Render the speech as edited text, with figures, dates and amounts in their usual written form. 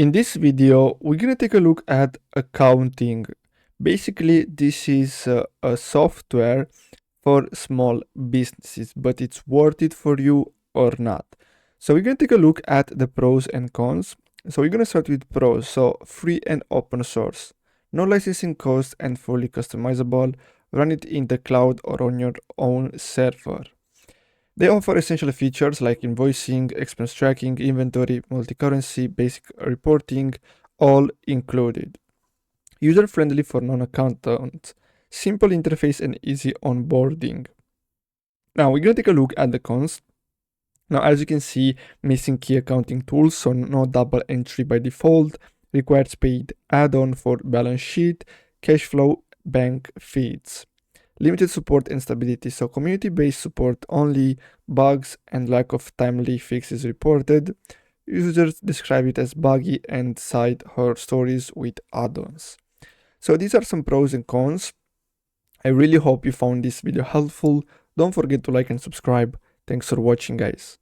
In this video, we're going to take a look at accounting. Basically, this is a software for small businesses, but it's worth it for you or not. So we're going to take a look at the pros and cons. So we're going to start with pros. So free and open source, no licensing cost and fully customizable. Run it in the cloud or on your own server. They offer essential features like invoicing, expense tracking, inventory, multi-currency, basic reporting, all included. User-friendly for non-accountants, simple interface and easy onboarding. Now we're going to take a look at the cons. Now as you can see, missing key accounting tools, so no double entry by default, requires paid add-on for balance sheet, cash flow, bank feeds. Limited support and stability, so community-based support only, bugs and lack of timely fixes reported. Users describe it as buggy and cite horror stories with add-ons. So these are some pros and cons. I really hope you found this video helpful. Don't forget to like and subscribe. Thanks for watching, guys.